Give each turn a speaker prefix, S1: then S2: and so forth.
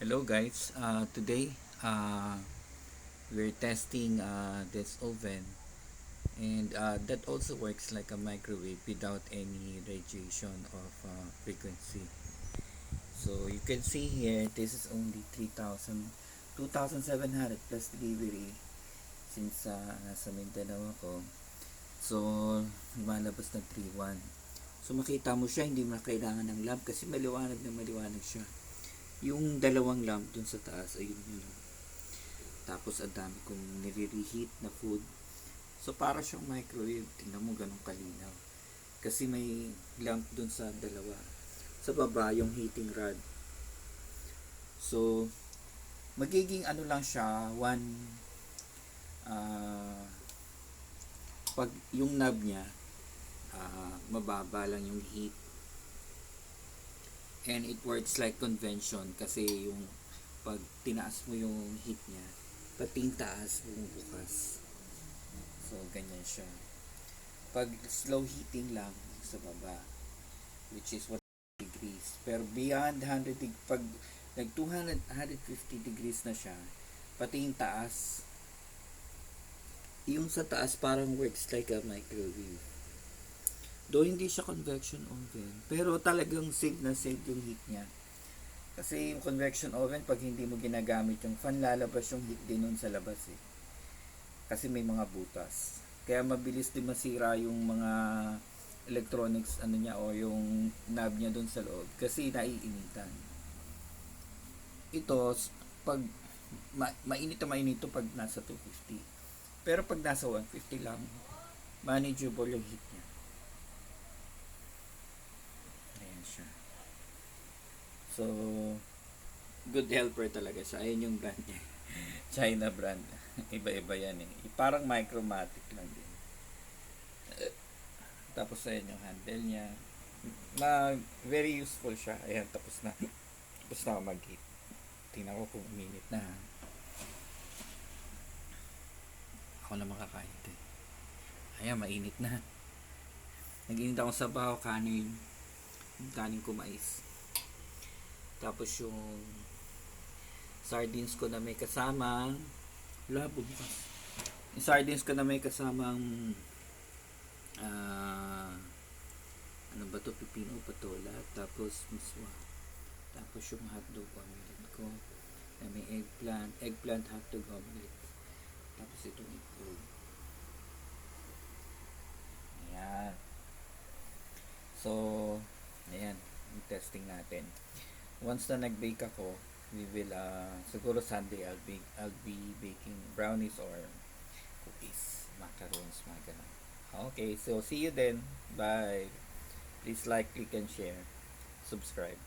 S1: Hello guys, today we're testing this oven, and that also works like a microwave without any radiation of frequency. So you can see here, this is only 2,700 plus delivery since nasa Mindanao ako. So lumalabas na 3,100. So makita mo siya, hindi mo na kailangan ng lamp kasi maliwanag na maliwanag siya. Yung dalawang lamp dun sa taas, ayun yun. Tapos ang dami kong nire-reheat na food. So para siyang microwave, tingnan mo ganun kalinaw. Kasi may lamp dun sa dalawa. Sa baba yung heating rod. So magiging ano lang siya, pag yung knob niya, mababa lang yung heat. And it works like convention kasi yung pag tinaas mo yung heat niya, pati yung taas bumubukas. So ganyan siya. Pag slow heating lang sa baba, which is 100 degrees. Pero beyond 100 degrees, pag nag 200, 150 degrees na siya, pati yung taas, yung sa taas parang works like a microwave. Though hindi siya convection oven, pero talagang save na save yung heat niya. Kasi yung convection oven, pag hindi mo ginagamit yung fan, lalabas yung heat din nun sa labas eh. Kasi may mga butas. Kaya mabilis din masira yung mga electronics ano niya o yung knob niya dun sa loob kasi naiinitan. Ito, pag mainit na mainit to pag nasa 250. Pero pag nasa 150 lang, manageable yung heat niya. Ayan siya. So, good helper talaga siya. Ayun yung brand niya. China brand. Iba-iba yan eh. Parang Micromatic lang din. Tapos ayun yung handle niya. Very useful siya. Ayan, tapos na. Tapos na ako mag-heat. Tingnan ko kung uminit na. Ako na makakain ito. Ayan, mainit na. Nag-init ako sa baho, kanin. Yung kanin ko mais. Tapos yung sardines ko na may kasamang labo bukas. Yung sardines ko na may kasamang ano ba to, pipino patola, tapos miswa, tapos yung hotdog omelette ko na may eggplant hotdog omelette, tapos itong itlog. Ayan. So ayan yung testing natin. Once na nag-bake ako, we will siguro Sunday I'll be baking brownies or cookies, macarons, mga ganun. Okay, so see you then. Bye. Please like, click and share. Subscribe.